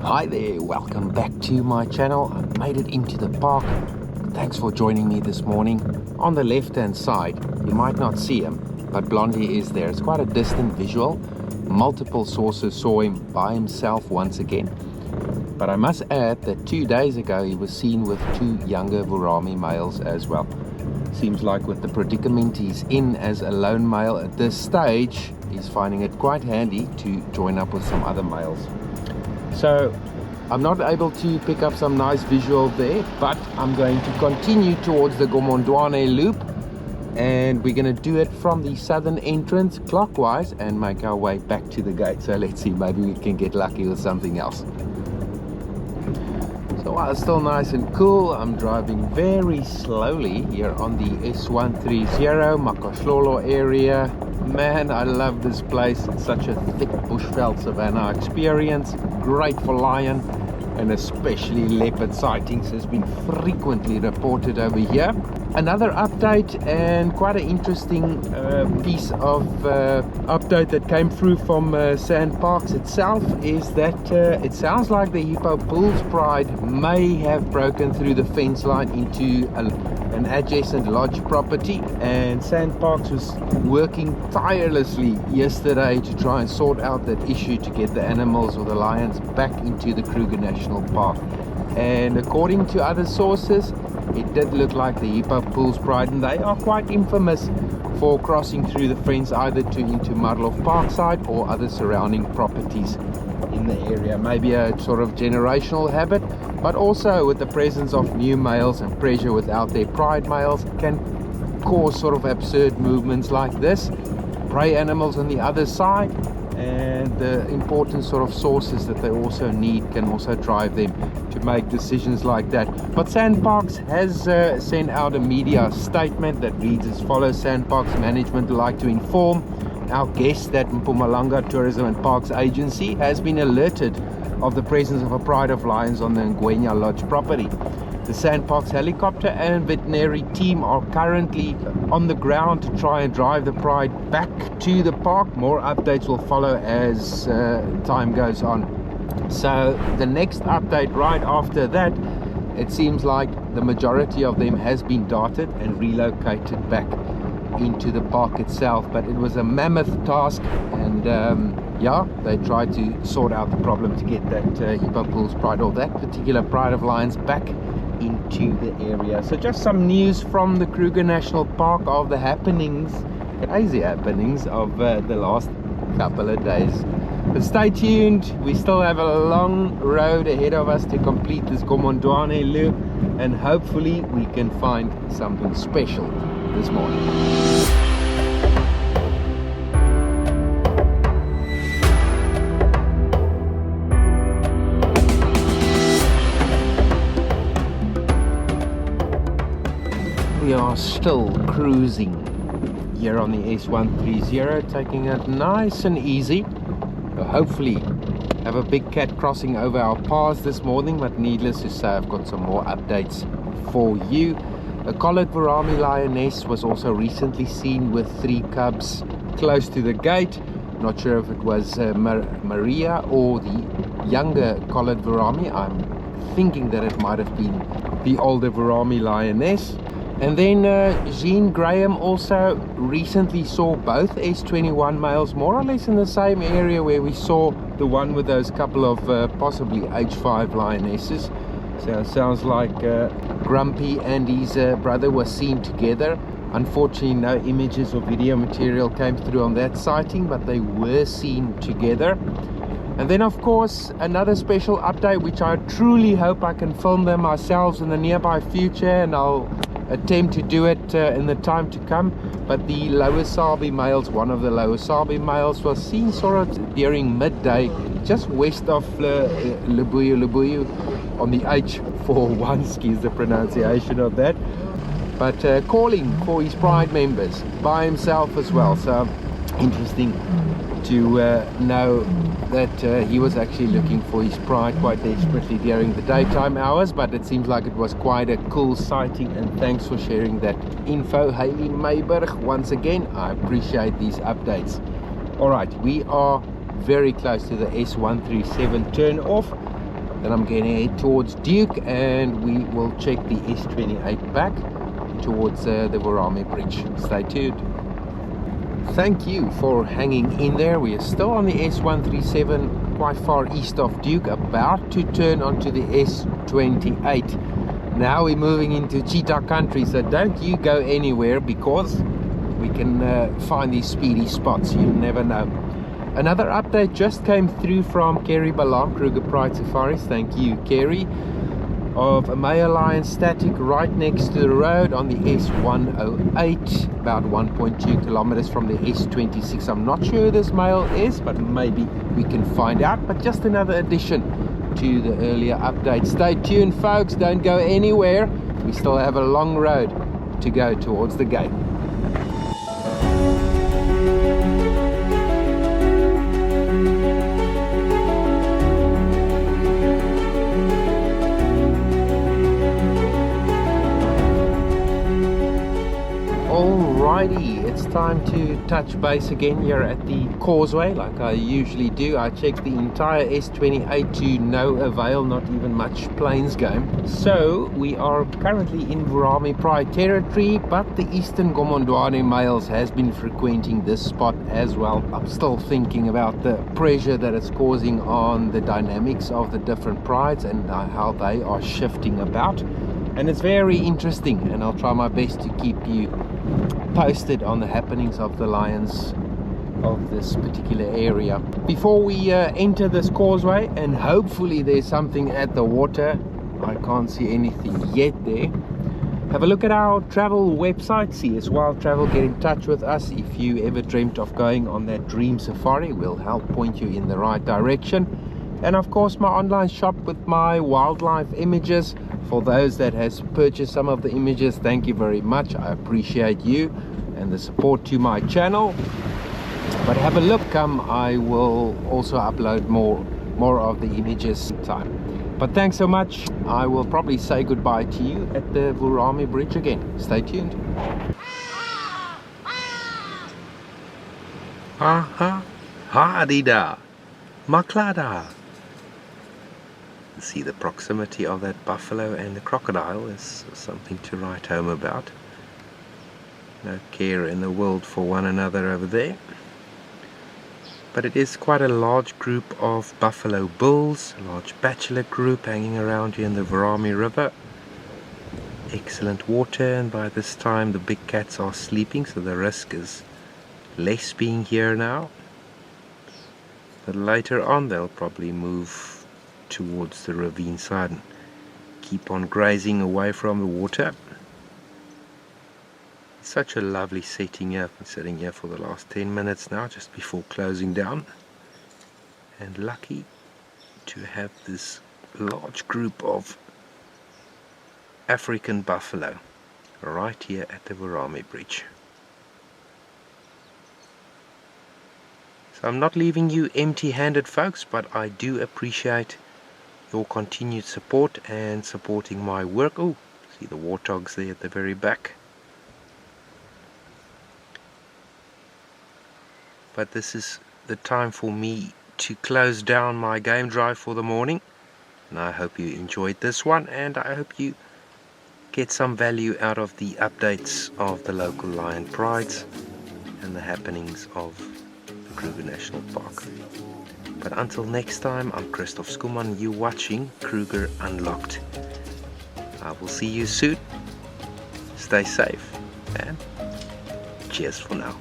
Hi there, welcome back to my channel. I made it into the park. Thanks for joining me this morning. On the left hand side, you might not see him, but Blondie is there. It's quite a distant visual. Multiple sources saw him by himself once again. But I must add that 2 days ago he was seen with 2 younger Vurhami males as well. Seems like with the predicament he's in as a lone male at this stage, he's finding it quite handy to join up with some other males. So I'm not able to pick up some nice visual there, but I'm going to continue towards the Blondie loop, and we're going to do it from the southern entrance clockwise and make our way back to the gate. So let's see, maybe we can get lucky with something else. So while it's still nice and cool, I'm driving very slowly here on the S130 Makashlolo area. Man, I love this place. It's such a thick bushveld savanna experience. Great for lion and especially leopard sightings has been frequently reported over here. Another update, and quite an interesting piece of update that came through from SANParks itself, is that it sounds like the hippo bull's pride may have broken through the fence line into an adjacent lodge property, and SANParks was working tirelessly yesterday to try and sort out that issue to get the animals or the lions back into the Kruger National Park. And according to other sources, it did look like the hippo bull's pride, and they are quite infamous for crossing through the fence either into Marlow Parkside or other surrounding properties in the area. Maybe a sort of generational habit, but also with the presence of new males and pressure without their pride males can cause sort of absurd movements like this. Prey animals on the other side and the important sort of sources that they also need can also drive them to make decisions like that. But SANParks has sent out a media statement that reads as follows: SANParks management would like to inform our guests that Mpumalanga Tourism and Parks Agency has been alerted of the presence of a pride of lions on the Ngwenya Lodge property. The SANParks helicopter and veterinary team are currently on the ground to try and drive the pride back to the park. More updates will follow as time goes on. So the next update right after that, it seems like the majority of them has been darted and relocated back into the park itself. But it was a mammoth task, and yeah, they tried to sort out the problem to get that hippo bull's pride, or that particular pride of lions, back into the area. So just some news from the Kruger National Park of the happenings, crazy happenings of the last couple of days. But stay tuned, we still have a long road ahead of us to complete this Blondie loop, and hopefully we can find something special this morning. We are still cruising here on the S130, taking it nice and easy. We'll hopefully have a big cat crossing over our paths this morning, but needless to say, I've got some more updates for you. A collared Vurhami lioness was also recently seen with 3 cubs close to the gate. Not sure if it was Maria or the younger collared Vurhami. I'm thinking that it might have been the older Vurhami lioness. And then Jean Graham also recently saw both S21 males more or less in the same area where we saw the one with those couple of possibly H5 lionesses. So it sounds like Grumpy and his brother were seen together. Unfortunately, no images or video material came through on that sighting, but they were seen together. And then of course another special update, which I truly hope I can film them myself in the nearby future, and I'll attempt to do it in the time to come. But the Lower Sabi males, one of the Lower Sabi males was seen sort of during midday just west of Lubuyu on the H41, excuse the pronunciation of that, but calling for his pride members by himself as well. So interesting to know that he was actually looking for his pride quite desperately during the daytime hours, but it seems like it was quite a cool sighting. And thanks for sharing that info, Hayley Mayberg. Once again, I appreciate these updates. All right, we are very close to the S137 turn off, Then I'm going to head towards Duke and we will check the S28 back towards the Vurhami bridge. Stay tuned. Thank you for hanging in there. We are still on the S137 quite far east of Duke, about to turn onto the S28. Now we're moving into cheetah country, so don't you go anywhere because we can find these speedy spots. You never know. Another update just came through from Kerry Balam, Kruger Pride Safaris. Thank you, Kerry. Of a male lion static right next to the road on the S108, about 1.2 kilometers from the S26. I'm not sure who this male is, but maybe we can find out. But just another addition to the earlier update. Stay tuned, folks. Don't go anywhere. We still have a long road to go towards the gate. Alrighty, it's time to touch base again here at the causeway like I usually do. I checked the entire S28 to no avail, not even much planes going. So we are currently in Vurhami Pride territory, but the Eastern Gomondwane males has been frequenting this spot as well. I'm still thinking about the pressure that it's causing on the dynamics of the different prides and how they are shifting about. And it's very interesting, and I'll try my best to keep you posted on the happenings of the lions of this particular area. Before we enter this causeway, and hopefully there's something at the water, I can't see anything yet there. Have a look at our travel website, CS-WildCAM. Get in touch with us if you ever dreamt of going on that dream safari. We'll help point you in the right direction. And of course my online shop with my wildlife images. For those that has purchased some of the images, thank you very much. I appreciate you and the support to my channel. But have a look. I will also upload more of the images time. But thanks so much. I will probably say goodbye to you at the Vurhami bridge again. Stay tuned. Ha adida maklada. See, the proximity of that buffalo and the crocodile is something to write home about. No care in the world for one another over there. But it is quite a large group of buffalo bulls, a large bachelor group hanging around here in the Vurhami River. Excellent water, and by this time the big cats are sleeping, so the risk is less being here now. But later on they'll probably move towards the ravine side and keep on grazing away from the water. It's such a lovely setting here. I've been sitting here for the last 10 minutes now, just before closing down, and lucky to have this large group of African buffalo right here at the Vurhami bridge. So I'm not leaving you empty-handed, folks, but I do appreciate your continued support and supporting my work. Oh, see the warthogs there at the very back. But this is the time for me to close down my game drive for the morning, and I hope you enjoyed this one, and I hope you get some value out of the updates of the local lion prides and the happenings of the Kruger National Park. But until next time, I'm Christof Schoeman. You're watching Kruger Unlocked. I will see you soon. Stay safe and cheers for now.